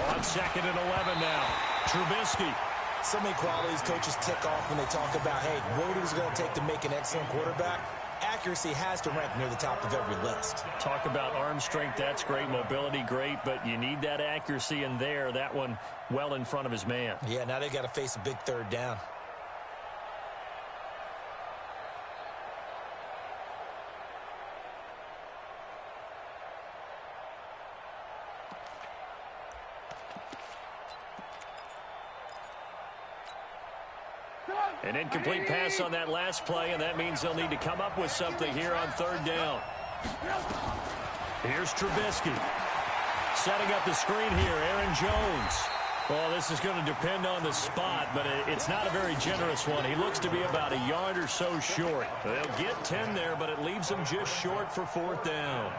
On 2nd and 11 now. Trubisky. So many qualities coaches tick off when they talk about, hey, what is it going to take to make an excellent quarterback? Accuracy has to rank near the top of every list. Talk about arm strength, that's great. Mobility, great, but you need that accuracy in there. That one well in front of his man. Yeah, now they got to face a big 3rd down. An incomplete pass on that last play, and that means they'll need to come up with something here on 3rd down. Here's Trubisky. Setting up the screen here, Aaron Jones. Well, this is going to depend on the spot, but it's not a very generous one. He looks to be about a yard or so short. They'll get 10 there, but it leaves them just short for 4th down.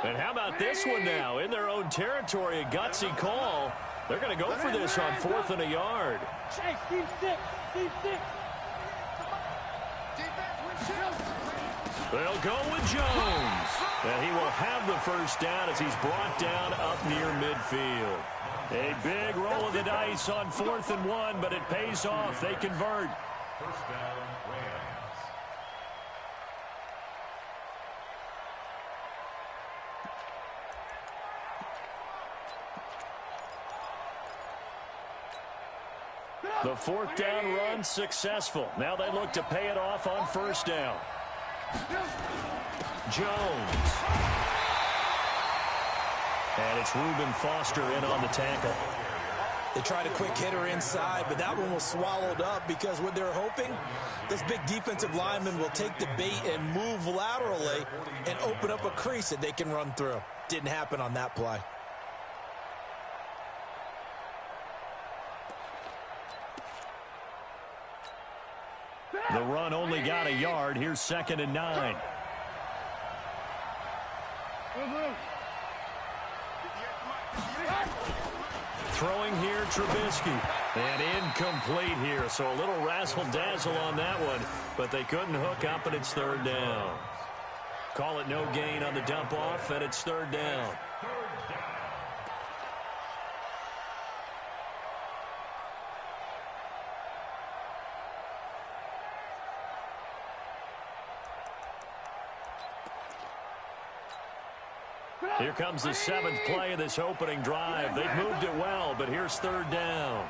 And how about this one now? In their own territory, a gutsy call. They're going to go for this on 4th and a yard. Chase, deep 6. They'll go with Jones. And he will have the 1st down as he's brought down up near midfield. A big roll of the dice on 4th and 1, but it pays off. They convert. 1st down, Rams. The 4th down run successful. Now they look to pay it off on 1st down. Jones. And it's Reuben Foster in on the tackle. They tried a quick hitter inside, but that one was swallowed up because what they're hoping, this big defensive lineman will take the bait and move laterally and open up a crease that they can run through. Didn't happen on that play. The run only got a yard. Here's 2nd and 9. Throwing here, Trubisky. And incomplete here. So a little razzle-dazzle on that one. But they couldn't hook up, and it's 3rd down. Call it no gain on the dump-off, and it's 3rd down. Here comes the 7th play of this opening drive. They've moved it well, but here's 3rd down.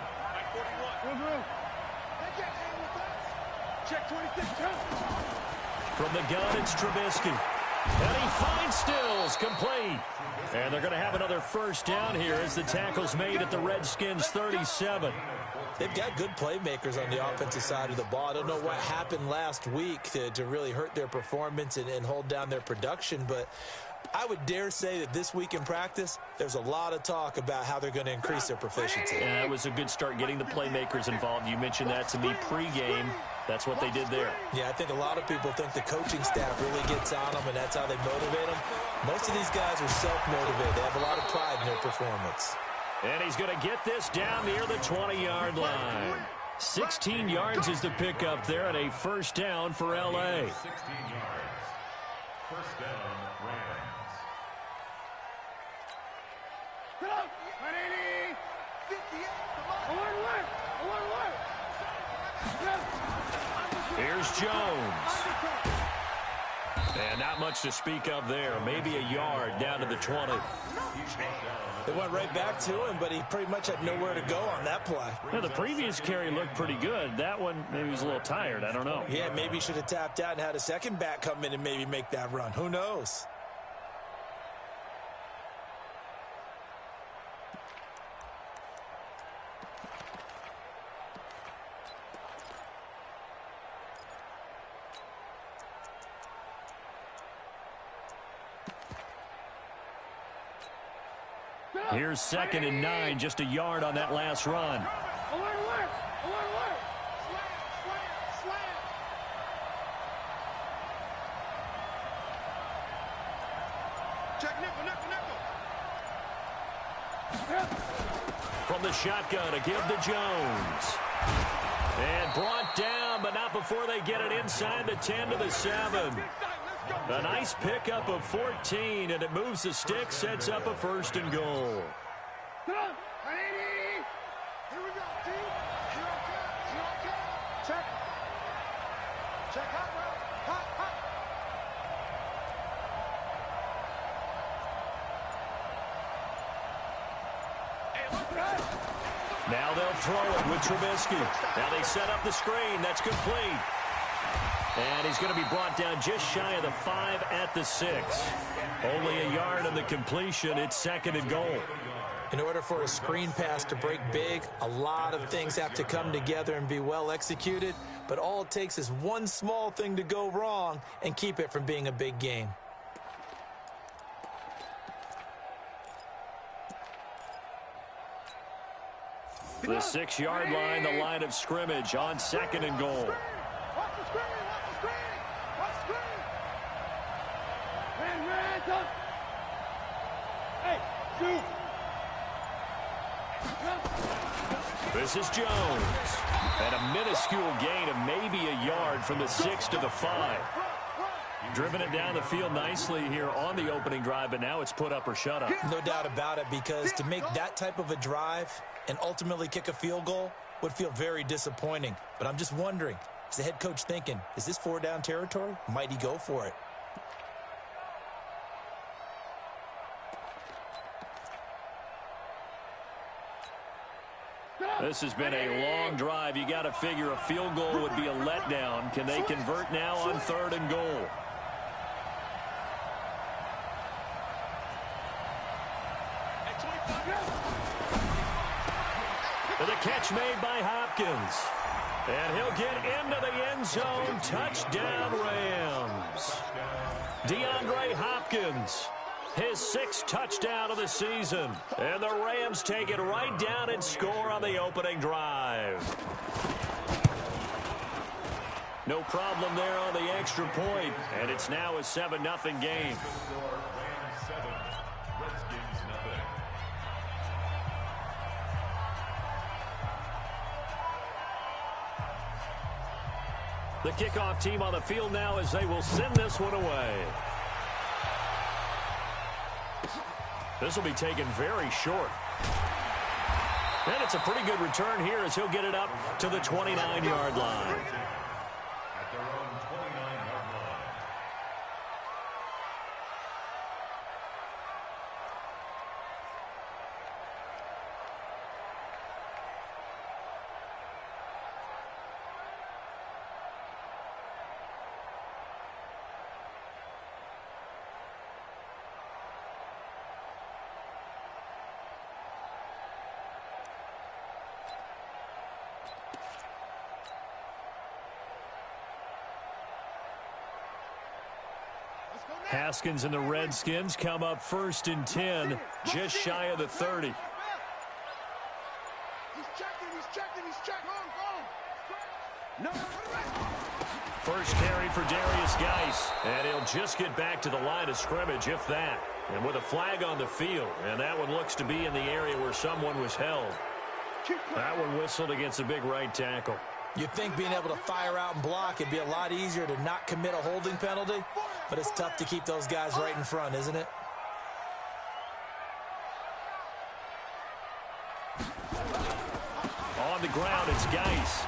From the gun, it's Trubisky. And he finds Stills, complete. And they're going to have another 1st down here as the tackle's made at the Redskins' 37. They've got good playmakers on the offensive side of the ball. I don't know what happened last week to really hurt their performance and hold down their production, but I would dare say that this week in practice, there's a lot of talk about how they're going to increase their proficiency. Yeah, it was a good start getting the playmakers involved. You mentioned that to me pregame. That's what they did there. Yeah, I think a lot of people think the coaching staff really gets on them, and that's how they motivate them. Most of these guys are self-motivated. They have a lot of pride in their performance. And he's going to get this down near the 20-yard line. 16 yards is the pickup there, and a 1st down for L.A. 16 yards. 1st down, Rams. Here's Jones. And not much to speak of there. Maybe a yard down to the 20. They went right back to him, but he pretty much had nowhere to go on that play. Yeah, the previous carry looked pretty good. That one, maybe he was a little tired. I don't know. Yeah, maybe he should have tapped out and had a second back come in and maybe make that run. Who knows? Here's 2nd and 9, just a yard on that last run. From the shotgun, a give to Jones. And brought down, but not before they get it inside the 10 to the 7. A nice pickup of 14, and it moves the stick, sets up a 1st and goal. Now they'll throw it with Trubisky. Now they set up the screen. That's complete. And he's going to be brought down just shy of the 5 at the 6. Only a yard on the completion. It's 2nd and goal. In order for a screen pass to break big, a lot of things have to come together and be well executed. But all it takes is one small thing to go wrong and keep it from being a big game. The 6-yard line, the line of scrimmage on 2nd and goal. This is Jones. And a minuscule gain of maybe a yard from the 6 to the 5. Driven it down the field nicely here on the opening drive, but now it's put up or shut up. No doubt about it, because to make that type of a drive and ultimately kick a field goal would feel very disappointing. But I'm just wondering, is the head coach thinking, is this 4-down territory? Might he go for it? This has been a long drive. You got to figure a field goal would be a letdown. Can they convert now on 3rd and goal? The catch made by Hopkins. And he'll get into the end zone. Touchdown, Rams. DeAndre Hopkins, his 6th touchdown of the season. And the Rams take it right down and score on the opening drive. No problem there on the extra point. And it's now a 7-0 game. The kickoff team on the field now as they will send this one away. This will be taken very short. And it's a pretty good return here as he'll get it up to the 29-yard line. At their own 29-yard line. Haskins and the Redskins come up 1st and 10, just shy of the 30. First carry for Darius Geis, and he'll just get back to the line of scrimmage, if that. And with a flag on the field, and that one looks to be in the area where someone was held. That one whistled against a big right tackle. You'd think being able to fire out and block, it'd be a lot easier to not commit a holding penalty, but it's tough to keep those guys right in front, isn't it? On the ground, it's Geis.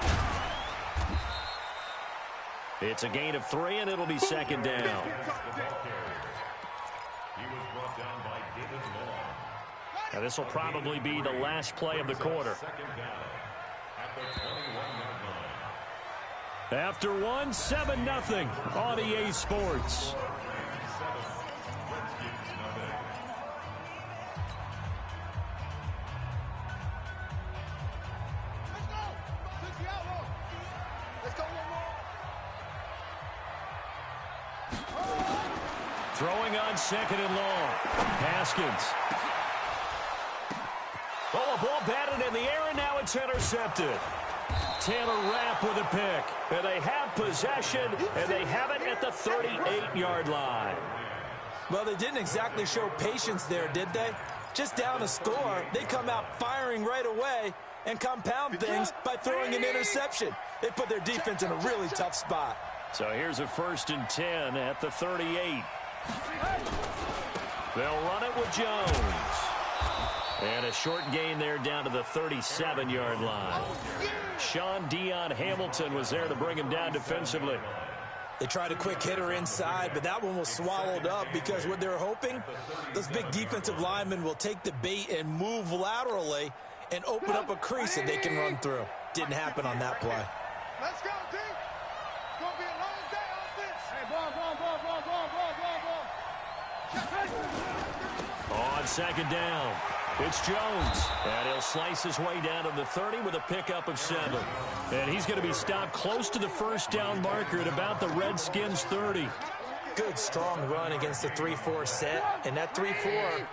It's a gain of 3, and it'll be 2nd down. Now this will probably be the last play of the quarter. After one, 7-0 on EA Sports. Throwing on 2nd and long. Haskins. Oh, a ball batted in the air, and now it's intercepted. Taylor Rapp with a pick. And they have possession, and they have it at the 38-yard line. Well, they didn't exactly show patience there, did they? Just down a score, they come out firing right away and compound things by throwing an interception. They put their defense in a really tough spot. So here's a 1st and 10 at the 38. They'll run it with Jones. And a short gain there down to the 37-yard line. Sean Dion Hamilton was there to bring him down defensively. They tried a quick hitter inside, but that one was swallowed up because what they're hoping, those big defensive linemen will take the bait and move laterally and open up a crease that they can run through. Didn't happen on that play. Let's go, D. It's going to be a long day on this. Hey, ball. On 2nd down, it's Jones. And he'll slice his way down to the 30 with a pickup of 7. And he's going to be stopped close to the 1st down marker at about the Redskins' 30. Good, strong run against the 3-4 set. And that 3-4,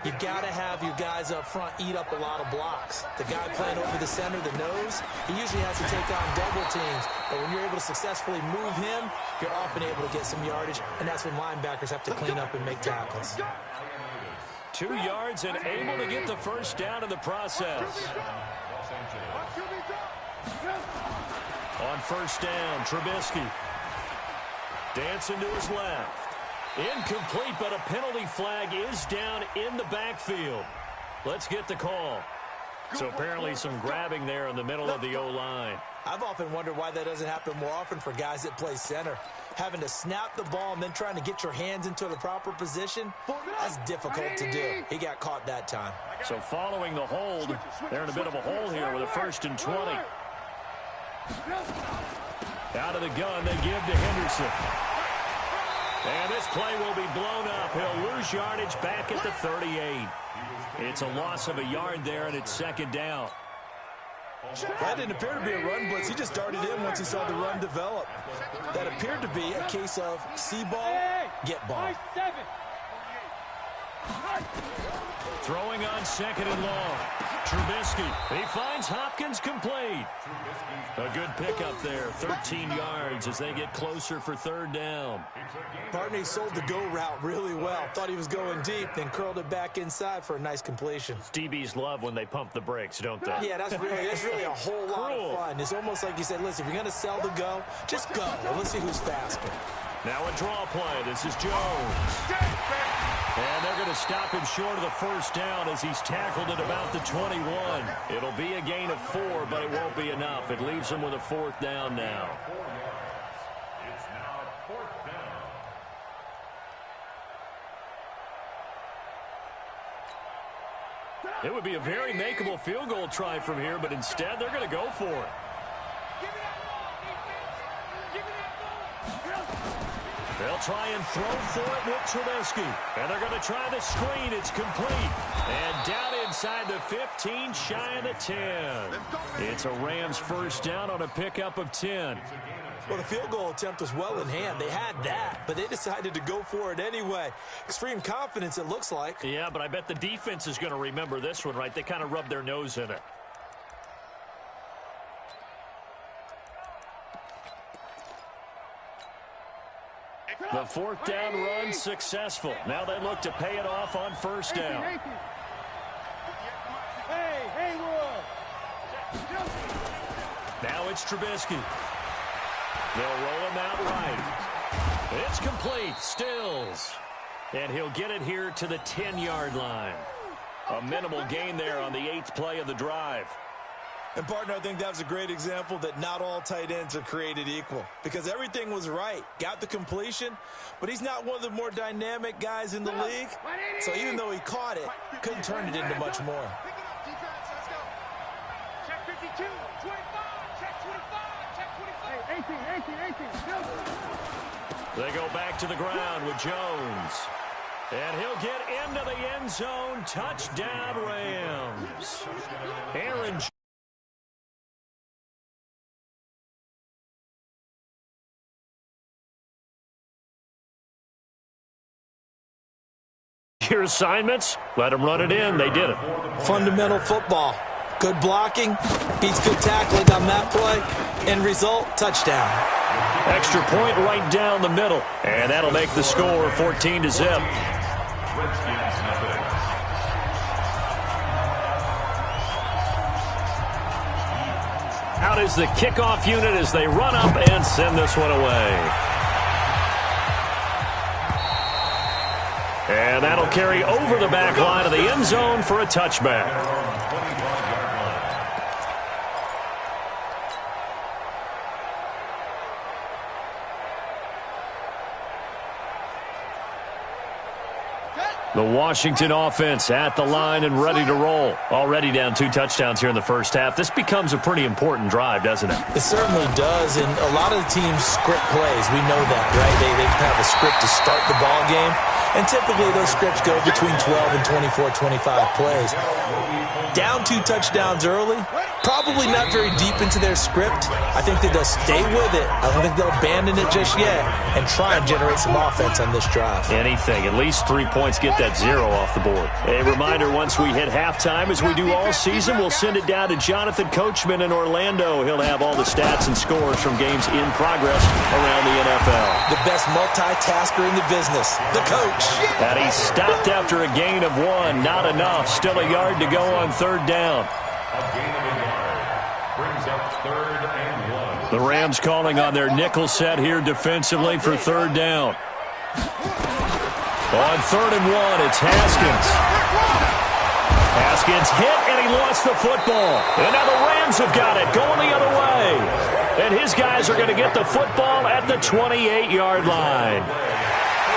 you've got to have your guys up front eat up a lot of blocks. The guy playing over the center, the nose, he usually has to take on double teams. But when you're able to successfully move him, you're often able to get some yardage. And that's when linebackers have to clean up and make tackles. 2 yards and able to get the 1st down in the process. On 1st down, Trubisky. Dancing to his left. Incomplete, but a penalty flag is down in the backfield. Let's get the call. So apparently some grabbing there in the middle of the O-line. I've often wondered why that doesn't happen more often for guys that play center. Having to snap the ball and then trying to get your hands into the proper position, that's difficult to do. He got caught that time. So following the hold, they're in a bit of a hole here with a 1st and 20. Out of the gun, they give to Henderson. And this play will be blown up. He'll lose yardage back at the 38. It's a loss of a yard there, and it's 2nd down. That didn't appear to be a run blitz. He just darted in once he saw the run develop. That appeared to be a case of see ball, get ball. Throwing on 2nd and long. Trubisky. He finds Hopkins complete. A good pickup there. 13 yards as they get closer for 3rd down. Barney sold the go route really well. Thought he was going deep, then curled it back inside for a nice completion. DBs love when they pump the brakes, don't they? Yeah, that's really a whole lot of fun. It's almost like you said, listen, if you're going to sell the go, just go. Let's see who's faster. Now a draw play. This is Jones. And they're going to stop him short of the 1st down as he's tackled at about the 21. It'll be a gain of 4, but it won't be enough. It leaves him with a 4th down now. It's now 4th down. It would be a very makeable field goal try from here, but instead they're going to go for it. They'll try and throw for it with Trubisky. And they're going to try the screen. It's complete. And down inside the 15, shy of the 10. It's a Rams 1st down on a pickup of 10. Well, the field goal attempt was well in hand. They had that, but they decided to go for it anyway. Extreme confidence, it looks like. Yeah, but I bet the defense is going to remember this one, right? They kind of rubbed their nose in it. The 4th down run successful. Now they look to pay it off on 1st down. Now it's Trubisky. They'll roll him out right. It's complete. Stills. And he'll get it here to the 10-yard line. A minimal gain there on the 8th play of the drive. And, partner, I think that was a great example that not all tight ends are created equal because everything was right. Got the completion, but he's not one of the more dynamic guys in the league. So even though he caught it, couldn't turn it into much more. Check 52, 25, check 25, check 25. 18. They go back to the ground with Jones. And he'll get into the end zone. Touchdown, Rams. Aaron Jones. Your assignments, let them run it in. They did it. Fundamental football. Good blocking, beats good tackling on that play. End result, touchdown. Extra point right down the middle. And that'll make the score 14-0. Out is the kickoff unit as they run up and send this one away. And that'll carry over the back line of the end zone for a touchback. The Washington offense at the line and ready to roll. Already down 2 touchdowns here in the first half. This becomes a pretty important drive, doesn't it? It certainly does, and a lot of the teams script plays. We know that, right? They have a script to start the ball game, and typically those scripts go between 12 and 24, 25 plays. Down 2 touchdowns early, probably not very deep into their script. I think that they'll stay with it. I don't think they'll abandon it just yet and try and generate some offense on this drive. Anything. At least 3 points. Get that 0 off the board. A reminder, once we hit halftime, as we do all season, we'll send it down to Jonathan Coachman in Orlando. He'll have all the stats and scores from games in progress around the NFL. The best multitasker in the business, the coach. And he stopped after a gain of 1. Not enough. Still a yard to go on 3rd down. A gain of a yard brings up 3rd and 1. The Rams calling on their nickel set here defensively for 3rd down. On 3rd and 1, it's Haskins. Haskins hit, and he lost the football. And now the Rams have got it, going the other way. And his guys are going to get the football at the 28-yard line.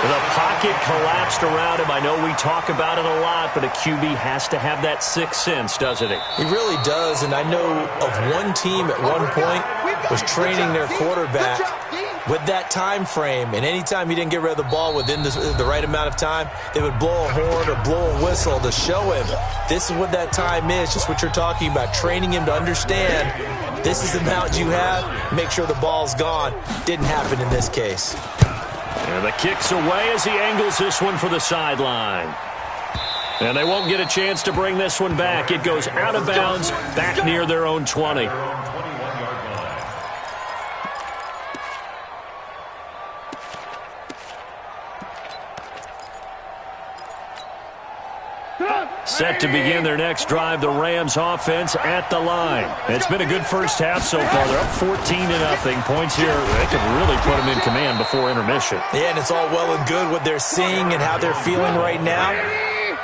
The pocket collapsed around him. I know we talk about it a lot, but a QB has to have that sixth sense, doesn't he? He really does, and I know of one team at one point was training their quarterback with that time frame, and anytime he didn't get rid of the ball within the right amount of time, they would blow a horn or blow a whistle to show him this is what that time is, just what you're talking about, training him to understand this is the amount you have, make sure the ball's gone. Didn't happen in this case. And the kick's away as he angles this one for the sideline. And they won't get a chance to bring this one back. It goes out of bounds, back near their own 20. Set to begin their next drive, the Rams offense at the line. It's been a good first half so far. They're up 14-0. Points here, they could really put them in command before intermission. Yeah, and it's all well and good what they're seeing and how they're feeling right now.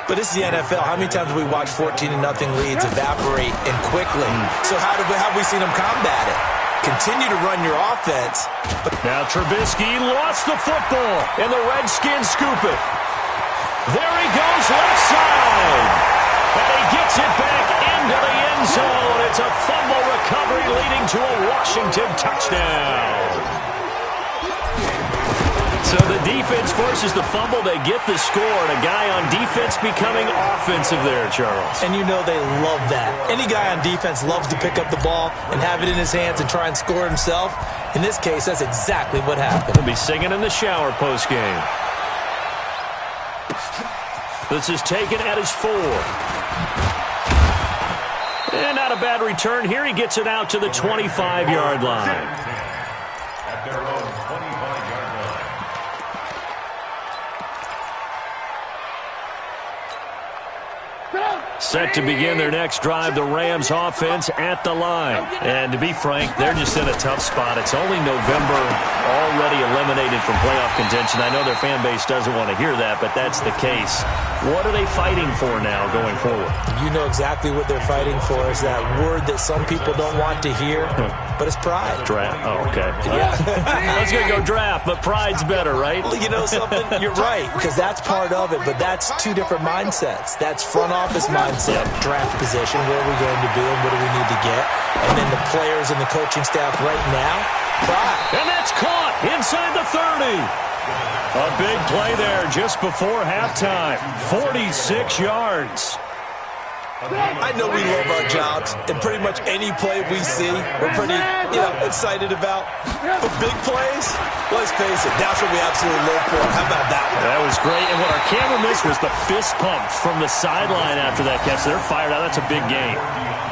But this is the NFL. How many times have we watched 14-0 leads evaporate and quickly? So how have we seen them combat it? Continue to run your offense. Now Trubisky lost the football, and the Redskins scoop it. There he goes, left side. And he gets it back into the end zone. It's a fumble recovery leading to a Washington touchdown. So the defense forces the fumble. They get the score. And a guy on defense becoming offensive there, Charles. And you know they love that. Any guy on defense loves to pick up the ball and have it in his hands and try and score himself. In this case, that's exactly what happened. He'll be singing in the shower postgame. This is taken at his 4. And not a bad return here. He gets it out to the 25-yard line. At their own 25-yard line. Set to begin their next drive, the Rams offense at the line. And to be frank, they're just in a tough spot. It's only November, already eliminated from playoff contention. I know their fan base doesn't want to hear that, but that's the case. What are they fighting for now going forward? You know exactly what they're fighting for. Is that word that some people don't want to hear, but it's pride. Draft. Oh, okay. Yeah. I was going to go draft, but pride's better, right? Well, you know something? You're right, because that's part of it, but that's two different mindsets. That's front office mindset, draft position, where are we going to be and what do we need to get? And then the players and the coaching staff right now, pride. And that's caught inside the 30. A big play there just before halftime. 46 yards. I know we love our jobs, and pretty much any play we see, we're pretty, excited about. But big plays, let's face it, that's what we absolutely live for. How about that one? That was great, and what our camera missed was the fist pump from the sideline after that catch. They're fired out. That's a big game.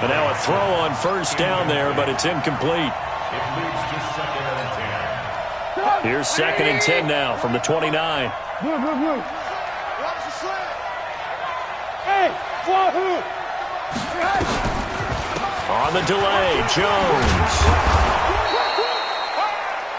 But now a throw on first down there, but it's incomplete. It leads to 2nd and 10. Here's 2nd and 10 now from the 29. Watch the slant. Hey, Wahoo! On the delay, Jones.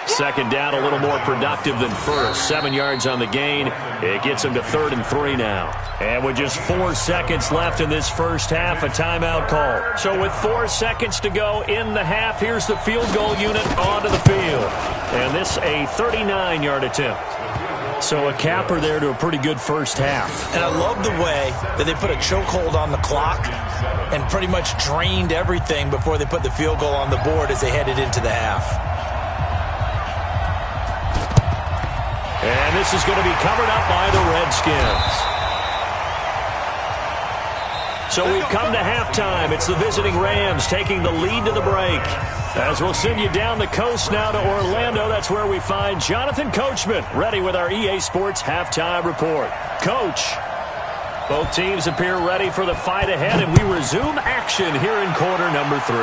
2nd down, a little more productive than first. 7 yards on the gain. It gets him to 3rd and 3 now. And with just 4 seconds left in this first half, a timeout call. So with 4 seconds to go in the half, here's the field goal unit onto the field. And this a 39-yard attempt. So a capper there to a pretty good first half. And I love the way that they put a chokehold on the clock and pretty much drained everything before they put the field goal on the board as they headed into the half. And this is going to be covered up by the Redskins. So we've come to halftime. It's the visiting Rams taking the lead to the break. As we'll send you down the coast now to Orlando, that's where we find Jonathan Coachman, ready with our EA Sports halftime report. Coach, both teams appear ready for the fight ahead, and we resume action here in quarter number 3.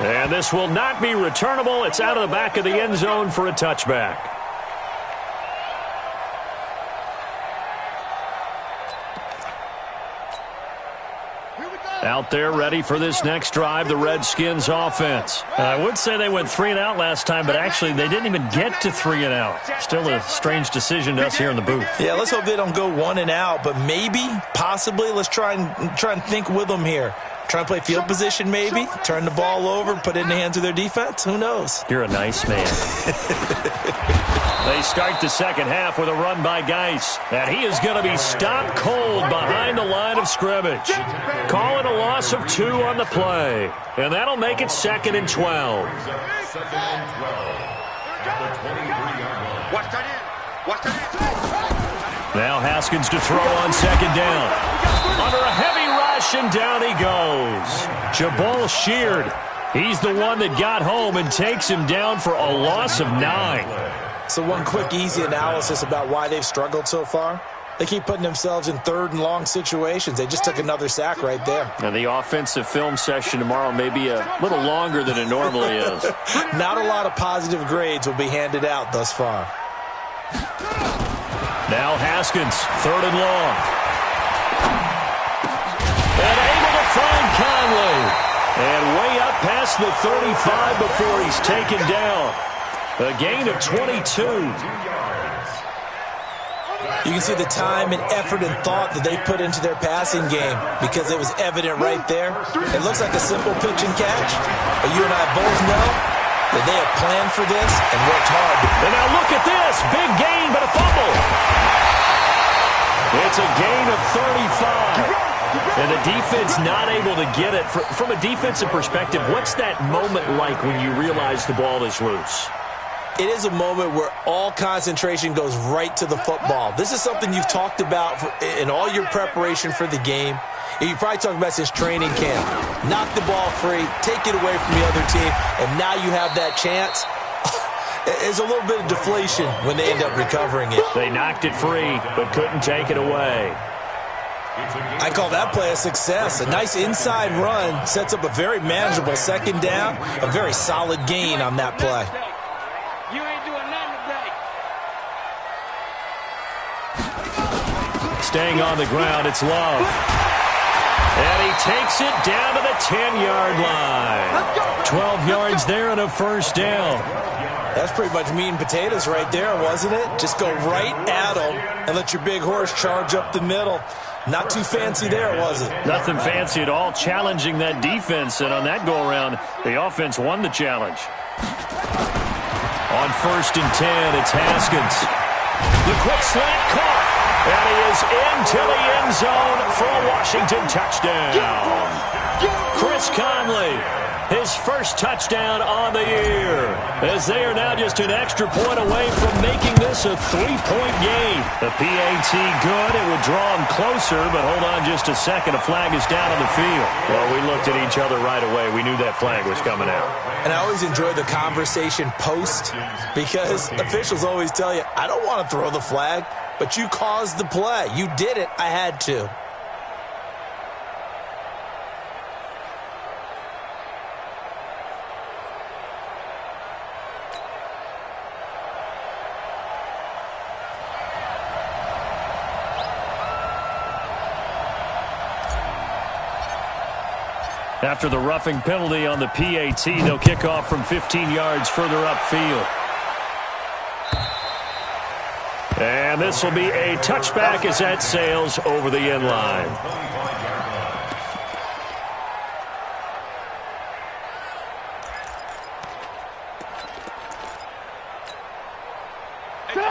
And this will not be returnable. It's out of the back of the end zone for a touchback. Out there ready for this next drive, the Redskins offense. I would say they went 3 and out last time, but actually they didn't even get to 3 and out. Still a strange decision to us here in the booth. Yeah, let's hope they don't go 1 and out, but maybe, possibly, let's try and think with them here. Try and play field position maybe, turn the ball over, put it in the hands of their defense. Who knows? You're a nice man. They start the second half with a run by Geis. And he is going to be stopped cold behind the line of scrimmage. Calling a loss of 2 on the play. And that'll make it 2nd and 12. 2nd and 12. At the 23-yard line. Watch that in. Watch that in. Now Haskins to throw on 2nd down. Under a heavy rush, and down he goes. Jabal Sheard. He's the one that got home and takes him down for a loss of 9. So one quick, easy analysis about why they've struggled so far. They keep putting themselves in 3rd and long situations. They just took another sack right there. Now the offensive film session tomorrow may be a little longer than it normally is. Not a lot of positive grades will be handed out thus far. Now Haskins, 3rd and long. And able to find Conley. And way up past the 35 before he's taken down. A gain of 22. You can see the time and effort and thought that they put into their passing game because it was evident right there. It looks like a simple pitch and catch, but you and I both know that they have planned for this and worked hard. And now look at this. Big gain, but a fumble. It's a gain of 35. And the defense not able to get it. From a defensive perspective, what's that moment like when you realize the ball is loose? It is a moment where all concentration goes right to the football. This is something you've talked about in all your preparation for the game. You probably talked about since training camp. Knock the ball free, take it away from the other team, and now you have that chance. There's a little bit of deflation when they end up recovering it. They knocked it free, but couldn't take it away. I call that play a success. A nice inside run sets up a very manageable 2nd down, a very solid gain on that play. You ain't doing nothing today. Staying on the ground, it's Love. And he takes it down to the 10-yard line. 12 yards there and a 1st down. That's pretty much meat and potatoes right there, wasn't it? Just go right at them and let your big horse charge up the middle. Not too fancy there, was it? Nothing fancy at all, challenging that defense. And on that go-around, the offense won the challenge. On 1st and 10, it's Haskins. The quick slant caught. And he is into the end zone for a Washington touchdown. Chris Conley, his first touchdown on the year, as they are now just an extra point away from making this a 3-point game. The PAT good. It would draw them closer, but hold on just a second. A flag is down on the field. Well, we looked at each other right away. We knew that flag was coming out. And I always enjoy the conversation post because officials always tell you, I don't want to throw the flag, but you caused the play. You did it. I had to. After the roughing penalty on the PAT, they'll kick off from 15 yards further upfield. And this will be a touchback as that sails over the end line.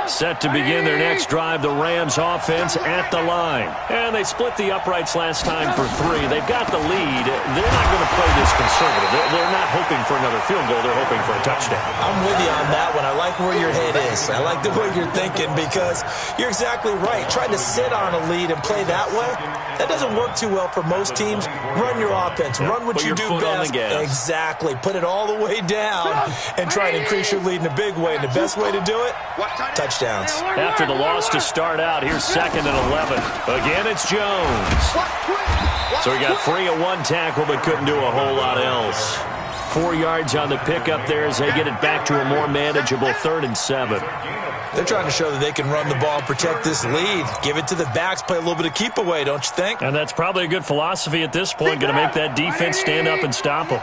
Set to begin their next drive, the Rams offense at the line. And they split the uprights last time for 3. They've got the lead. They're not going to play this conservative. They're not hoping for another field goal. They're hoping for a touchdown. I'm with you on that one. I like where your head is. I like the way you're thinking because you're exactly right. Trying to sit on a lead and play that way, that doesn't work too well for most teams. Run your offense. Run what you do best. Exactly. Put it all the way down and try to increase your lead in a big way. And the best way to do it, touchdown. After the loss to start out, here's 2nd and 11. Again, it's Jones. So he got free of 1 tackle, but couldn't do a whole lot else. 4 yards on the pickup there as they get it back to a more manageable 3rd and 7. They're trying to show that they can run the ball and protect this lead. Give it to the backs, play a little bit of keep away, don't you think? And that's probably a good philosophy at this point. Going to make that defense stand up and stop them.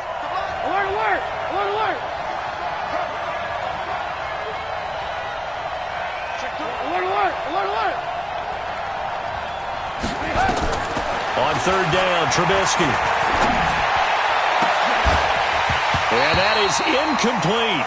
On 3rd down, Trubisky. And that is incomplete.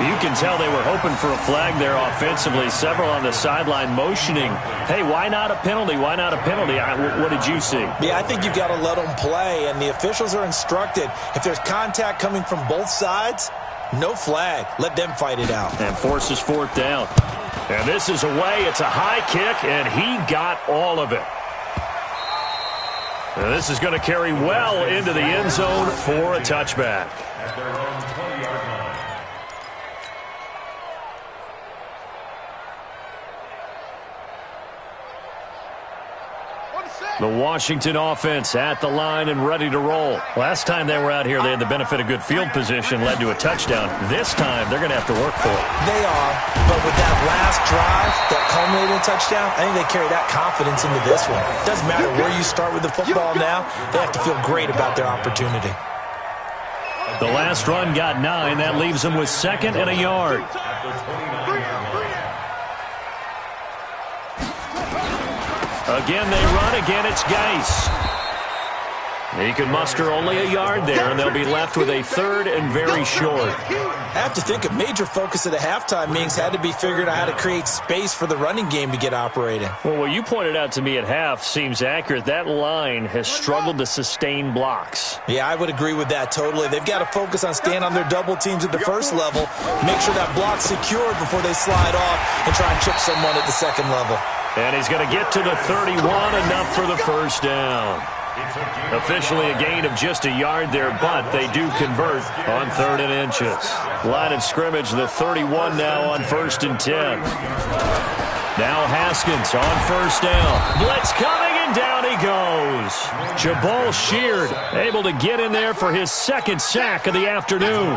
You can tell they were hoping for a flag there offensively. Several on the sideline motioning, hey, why not a penalty? Why not a penalty? What did you see? Yeah, I think you've got to let them play, and the officials are instructed. If there's contact coming from both sides, no flag. Let them fight it out. And forces 4th down. And this is away. It's a high kick, and he got all of it. And this is going to carry well into the end zone for a touchback. At their own 20-yard line. The Washington offense at the line and ready to roll. Last time they were out here, they had the benefit of good field position, led to a touchdown. This time, they're going to have to work for it. They are, but with that last drive that culminated in a touchdown, I think they carry that confidence into this one. It doesn't matter where you start with the football now. They have to feel great about their opportunity. The last run got 9. That leaves them with 2nd and a yard. At the 29-yard line. Again, they run. Again, it's Geis. He can muster only a yard there, and they'll be left with a 3rd and very short. I have to think a major focus at the halftime meetings had to be figuring out how to create space for the running game to get operating. Well, what you pointed out to me at half seems accurate. That line has struggled to sustain blocks. Yeah, I would agree with that totally. They've got to focus on staying on their double teams at the first level, make sure that block's secured before they slide off and try and chip someone at the second level. And he's going to get to the 31, enough for the first down. Officially a gain of just a yard there, but they do convert on 3rd and inches. Line of scrimmage, the 31 now on 1st and 10. Now Haskins on 1st down. Blitz coming, and down he goes. Jabal Sheard able to get in there for his 2nd sack of the afternoon.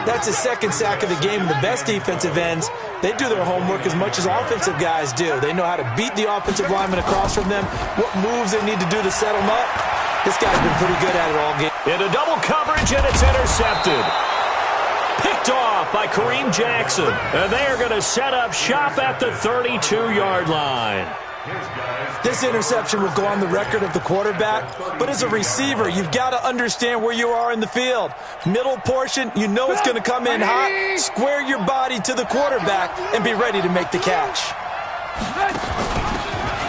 That's his 2nd sack of the game. The best defensive ends, they do their homework as much as offensive guys do. They know how to beat the offensive lineman across from them, what moves they need to do to set them up. This guy's been pretty good at it all game. Into double coverage, and it's intercepted. Picked off by Kareem Jackson. And they are going to set up shop at the 32-yard line. This interception will go on the record of the quarterback, but as a receiver, you've got to understand where you are in the field. Middle portion, you know it's going to come in hot. Square your body to the quarterback and be ready to make the catch.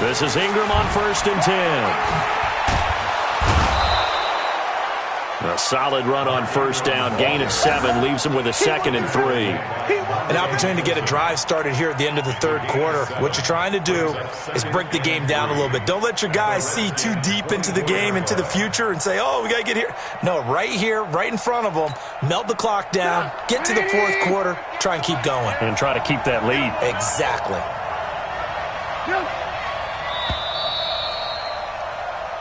This is Ingram on 1st and 10. A solid run on 1st down. Gain of 7 leaves him with a 2nd and 3. An opportunity to get a drive started here at the end of the 3rd quarter. What you're trying to do is break the game down a little bit. Don't let your guys see too deep into the game, into the future, and say, oh, we got to get here. No, right here, right in front of them, melt the clock down, get to the 4th quarter, try and keep going. And try to keep that lead. Exactly.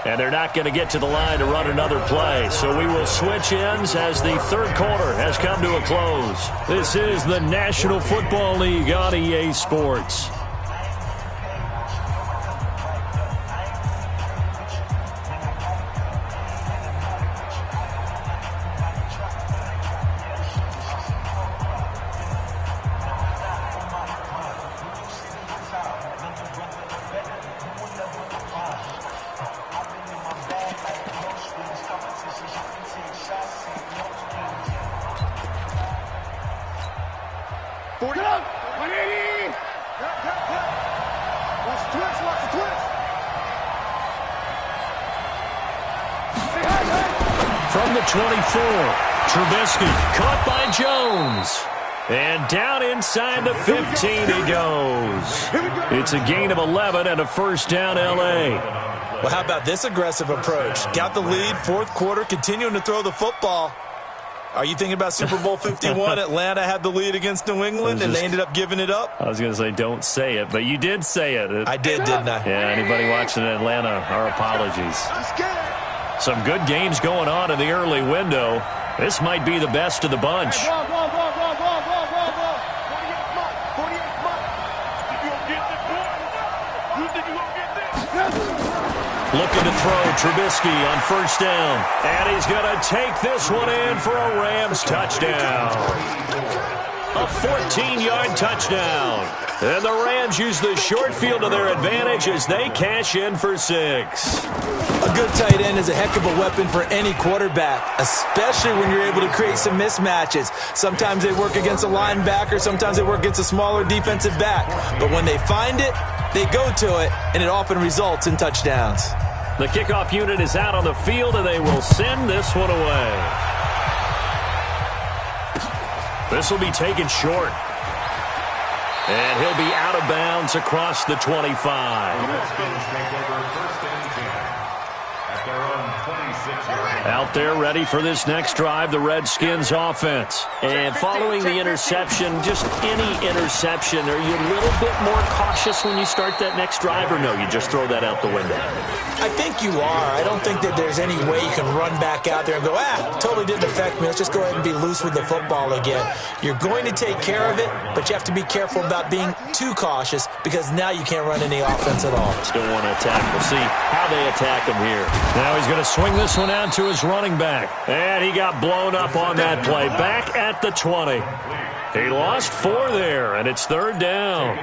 And they're not going to get to the line to run another play. So we will switch ends as the 3rd quarter has come to a close. This is the National Football League on EA Sports. 40. Get up. 180. Watch the twist. Watch the twist. From the 24, Trubisky caught by Jones. And down inside the 15 he goes. It's a gain of 11 and a first down, L.A. Well, how about this aggressive approach? Got the lead, fourth quarter, continuing to throw the football. Are you thinking about Super Bowl 51? Atlanta had the lead against New England, and they ended up giving it up? I was going to say don't say it, but you did say it. I did, didn't I? Yeah, anybody watching Atlanta, our apologies. Some good games going on in the early window. This might be the best of the bunch. Looking to throw, Trubisky on first down. And he's going to take this one in for a Rams touchdown. A 14-yard touchdown. And the Rams use the short field to their advantage as they cash in for 6. A good tight end is a heck of a weapon for any quarterback, especially when you're able to create some mismatches. Sometimes they work against a linebacker, sometimes they work against a smaller defensive back. But when they find it, they go to it, and it often results in touchdowns. The kickoff unit is out on the field, and they will send this one away. This will be taken short. And he'll be out of bounds across the 25. Out there ready for this next drive, the Redskins offense. And following the interception, just any interception, are you a little bit more cautious when you start that next drive, or no, you just throw that out the window? I think you are. I don't think that there's any way you can run back out there and go, totally didn't affect me. Let's just go ahead and be loose with the football again. You're going to take care of it, but you have to be careful about being too cautious because now you can't run any offense at all. Still want to attack. We'll see how they attack him here. Now he's going to swing this one out to his running back. And he got blown up on that play. Back at the 20. He lost 4 there, and it's third down.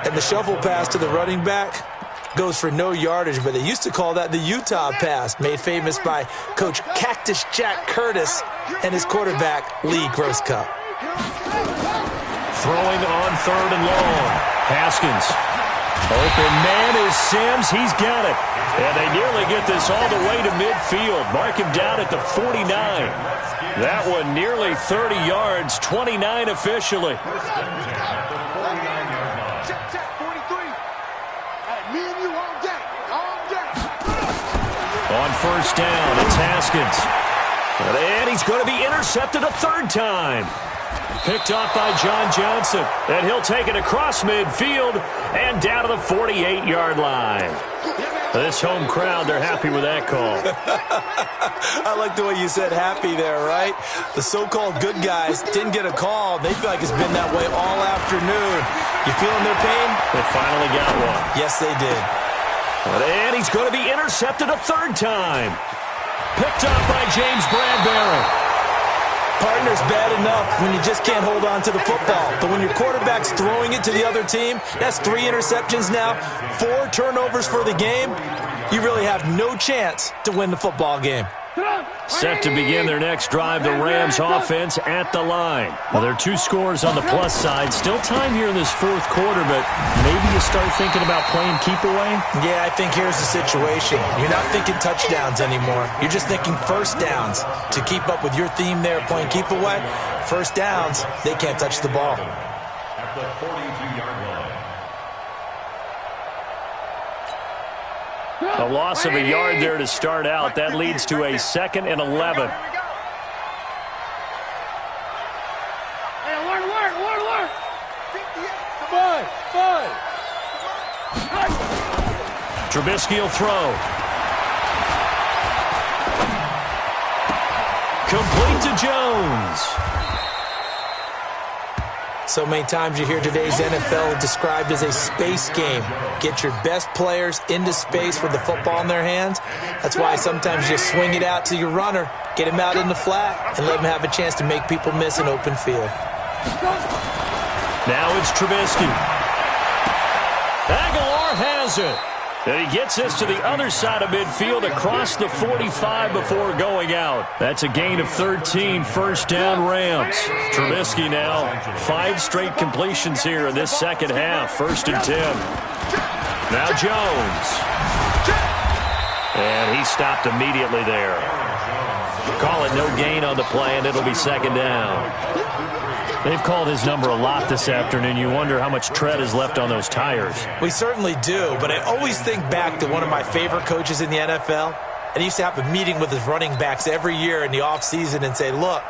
And the shuffle pass to the running back goes for no yardage, but they used to call that the Utah pass, made famous by Coach Cactus Jack Curtis and his quarterback, Lee Grosscup. Throwing on third and long. Haskins. Open man is Sims. He's got it. And they nearly get this all the way to midfield. Mark him down at the 49. That one nearly 30 yards, 29 officially. On first down, it's Haskins. And he's going to be intercepted a third time. Picked off by John Johnson. And he'll take it across midfield and down to the 48-yard line. This home crowd, they're happy with that call. I like the way you said happy there, right? The so-called good guys didn't get a call. They feel like it's been that way all afternoon. You feeling their pain? They finally got one. Yes, they did. And he's going to be intercepted a third time. Picked up by James Bradbury. Partner's bad enough when you just can't hold on to the football. But when your quarterback's throwing it to the other team, that's 3 interceptions now, 4 turnovers for the game. You really have no chance to win the football game. Set to begin their next drive, the Rams offense at the line. Well, there are 2 scores on the plus side. Still time here in this fourth quarter, but maybe you start thinking about playing keep away? Yeah, I think here's the situation. You're not thinking touchdowns anymore. You're just thinking first downs. To keep up with your theme there, playing keep away, first downs, they can't touch the ball. At the 42-yard line. A loss of a yard there to start out. That leads to a 2nd and 11. Trubisky will throw. Complete to Jones. So many times you hear today's NFL described as a space game. Get your best players into space with the football in their hands. That's why sometimes you swing it out to your runner, get him out in the flat, and let him have a chance to make people miss an open field. Now it's Trubisky. Aguilar has it. And he gets this to the other side of midfield across the 45 before going out. That's a gain of 13, first down Rams. Trubisky now, 5 straight completions here in this second half, 1st and 10. Now Jones. And he stopped immediately there. Call it no gain on the play, and it'll be 2nd down. They've called his number a lot this afternoon. You wonder how much tread is left on those tires. We certainly do, but I always think back to one of my favorite coaches in the NFL. And he used to have a meeting with his running backs every year in the offseason and say, look,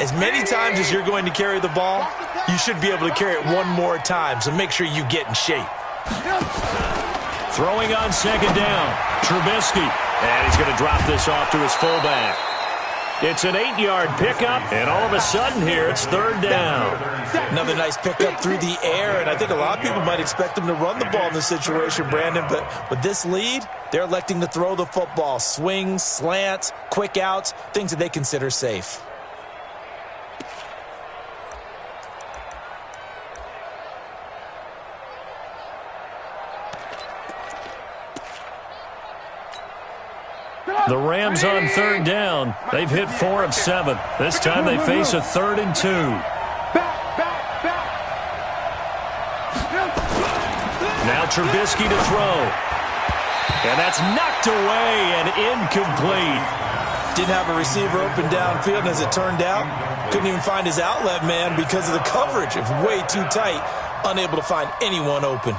as many times as you're going to carry the ball, you should be able to carry it one more time, so make sure you get in shape. Throwing on 2nd down, Trubisky. And he's going to drop this off to his fullback. It's an 8-yard pickup, and all of a sudden here, it's 3rd down. Another nice pickup through the air, and I think a lot of people might expect him to run the ball in this situation, Brandon, but with this lead, they're electing to throw the football. Swings, slants, quick outs, things that they consider safe. The Rams on 3rd down. They've hit 4 of 7. This time they face a 3rd and 2. Now Trubisky to throw. And that's knocked away and incomplete. Didn't have a receiver open downfield, and as it turned out, couldn't even find his outlet man because of the coverage. It was way too tight, unable to find anyone open.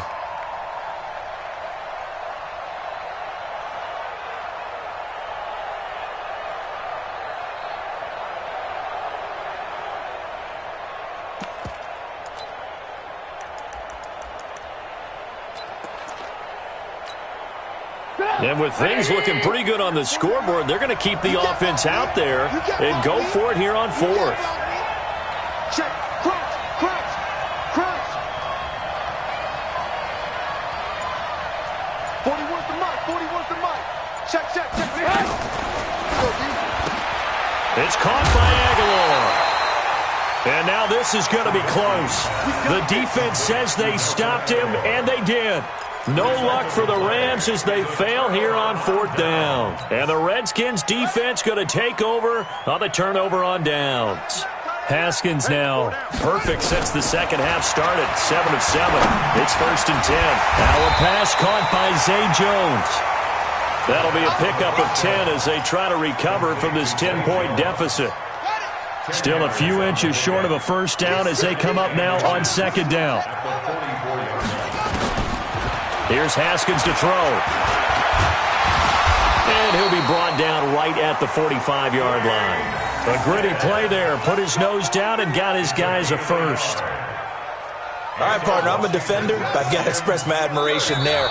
And with things looking pretty good on the scoreboard, they're going to keep the offense out there and go for it here on 4th. Check. Crouch. 41's the mark. Check. It's caught by Aguilar. And now this is going to be close. The defense says they stopped him, and they did. No luck for the Rams as they fail here on 4th down. And the Redskins defense going to take over on the turnover on downs. Haskins now perfect since the second half started. 7 of 7. It's 1st and 10. Now a pass caught by Zay Jones. That'll be a pickup of 10 as they try to recover from this 10-point deficit. Still a few inches short of a 1st down as they come up now on 2nd down. Here's Haskins to throw. And he'll be brought down right at the 45-yard line. A gritty play there. Put his nose down and got his guys a 1st. All right, partner, I'm a defender, but I've got to express my admiration there.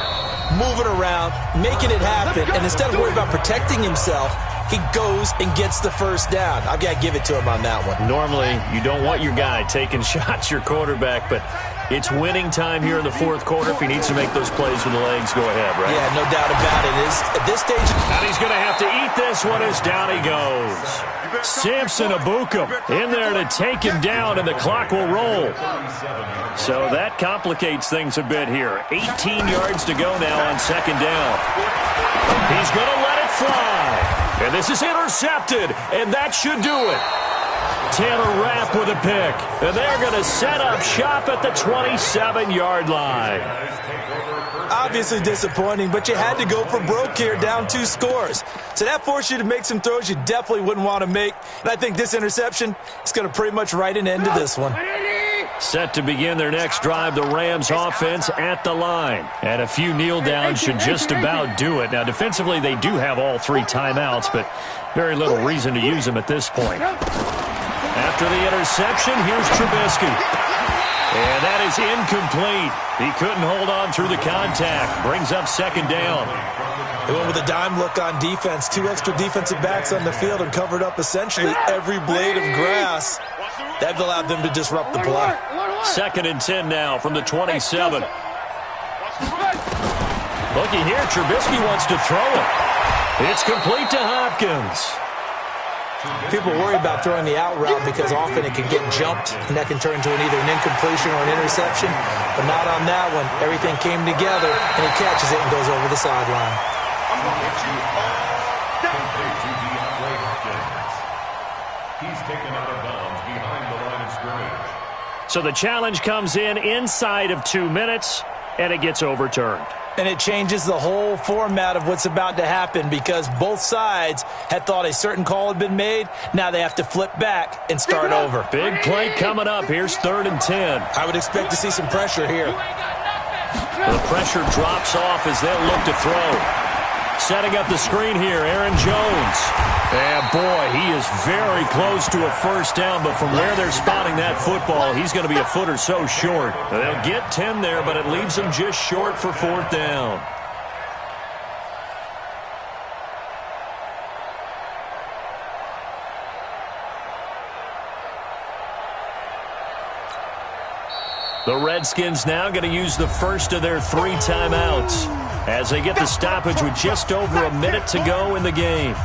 Moving around, making it happen, and instead of worrying about protecting himself, he goes and gets the 1st down. I've got to give it to him on that one. Normally, you don't want your guy taking shots, your quarterback, but it's winning time here in the 4th quarter. If he needs to make those plays with the legs, go ahead, right? Yeah, no doubt about it. At this stage, and he's going to have to eat this one as down he goes. Samson Abukum in there to take him down, and the clock will roll. So that complicates things a bit here. 18 yards to go now on 2nd down. He's going to let it fly. And this is intercepted, and that should do it. Taylor Rapp with a pick. And they're going to set up shop at the 27-yard line. Obviously disappointing, but you had to go for broke here, down 2 scores. So that forced you to make some throws you definitely wouldn't want to make. And I think this interception is going to pretty much write an end to this one. Set to begin their next drive, the Rams offense at the line. And a few kneel downs should just about do it. Now, defensively, they do have all 3 timeouts, but very little reason to use them at this point. After the interception, here's Trubisky. And that is incomplete. He couldn't hold on through the contact. Brings up 2nd down. They went with a dime look on defense. 2 extra defensive backs on the field and covered up essentially every blade of grass. That allowed them to disrupt the play. 2nd and 10 now from the 27. Looky here, Trubisky wants to throw it. It's complete to Hopkins. People worry about throwing the out route because often it can get jumped, and that can turn into either an incompletion or an interception. But not on that one. Everything came together, and he catches it and goes over the sideline. I'm going to hit you all day. Complete to DeAndre Hopkins. He's taken out of bounds behind the line of scrimmage. So the challenge comes in inside of 2 minutes, and it gets overturned. And it changes the whole format of what's about to happen because both sides had thought a certain call had been made. Now they have to flip back and start over. Big play coming up. Here's 3rd and 10. I would expect to see some pressure here. The pressure drops off as they'll look to throw. Setting up the screen here, Aaron Jones. And boy, he is very close to a first down, but from where they're spotting that football, he's going to be a foot or so short. They'll get 10 there, but it leaves them just short for 4th down. The Redskins now going to use the first of their 3 timeouts as they get the stoppage with just over a minute to go in the game.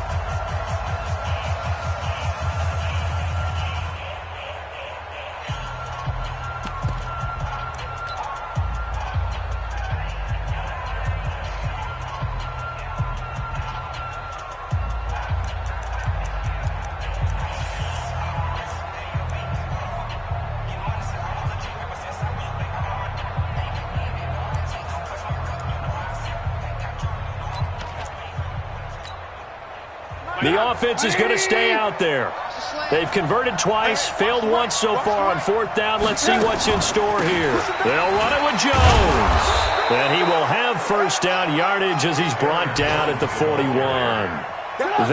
The offense is going to stay out there. They've converted twice, failed once so far on 4th down. Let's see what's in store here. They'll run it with Jones. And he will have first down yardage as he's brought down at the 41.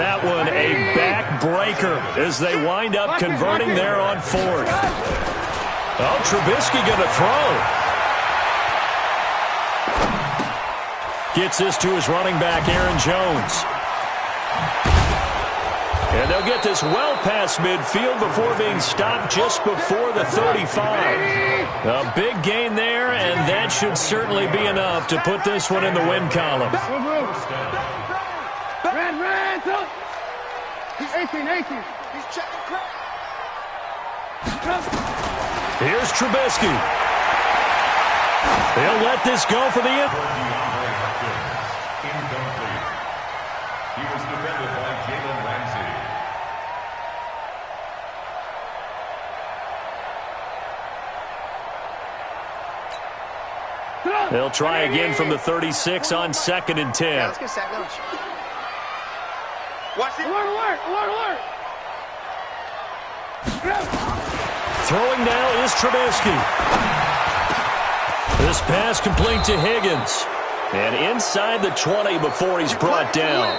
That one a backbreaker as they wind up converting there on 4th. Oh, Trubisky going to throw. Gets this to his running back, Aaron Jones. And they'll get this well past midfield before being stopped just before the 35. A big gain there, and that should certainly be enough to put this one in the win column. He's 18. He's checking crap. Here's Trubisky. They'll let this go for the end. Incomplete. He was defended by Jalen Ramsey. They'll try again from the 36 on 2nd and 10. Let's get sacked. Watch it. Alert. Throwing now is Trubisky. This pass complete to Higgins. And inside the 20 before he's brought down.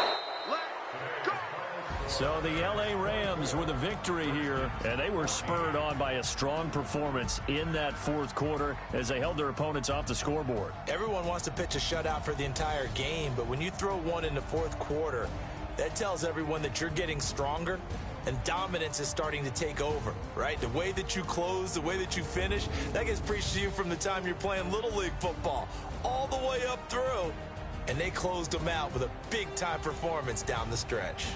So the L.A. Rams with a victory here, and they were spurred on by a strong performance in that 4th quarter as they held their opponents off the scoreboard. Everyone wants to pitch a shutout for the entire game, but when you throw one in the 4th quarter, that tells everyone that you're getting stronger and dominance is starting to take over, right? The way that you close, the way that you finish, that gets preached to you from the time you're playing Little League football all the way up through. And they closed them out with a big-time performance down the stretch.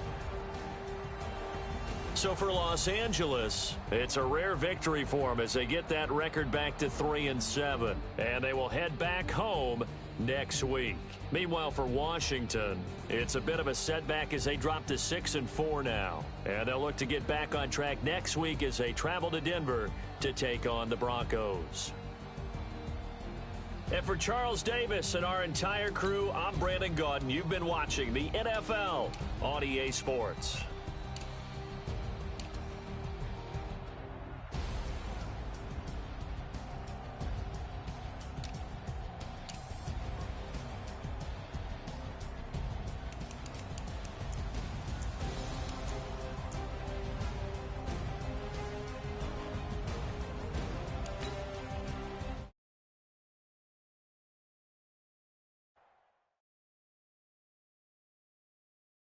So for Los Angeles, it's a rare victory for them as they get that record back to 3-7. And they will head back home next week. Meanwhile, for Washington, it's a bit of a setback as they drop to 6-4 now. And they'll look to get back on track next week as they travel to Denver to take on the Broncos. And for Charles Davis and our entire crew, I'm Brandon Gaudin. You've been watching the NFL on EA Sports.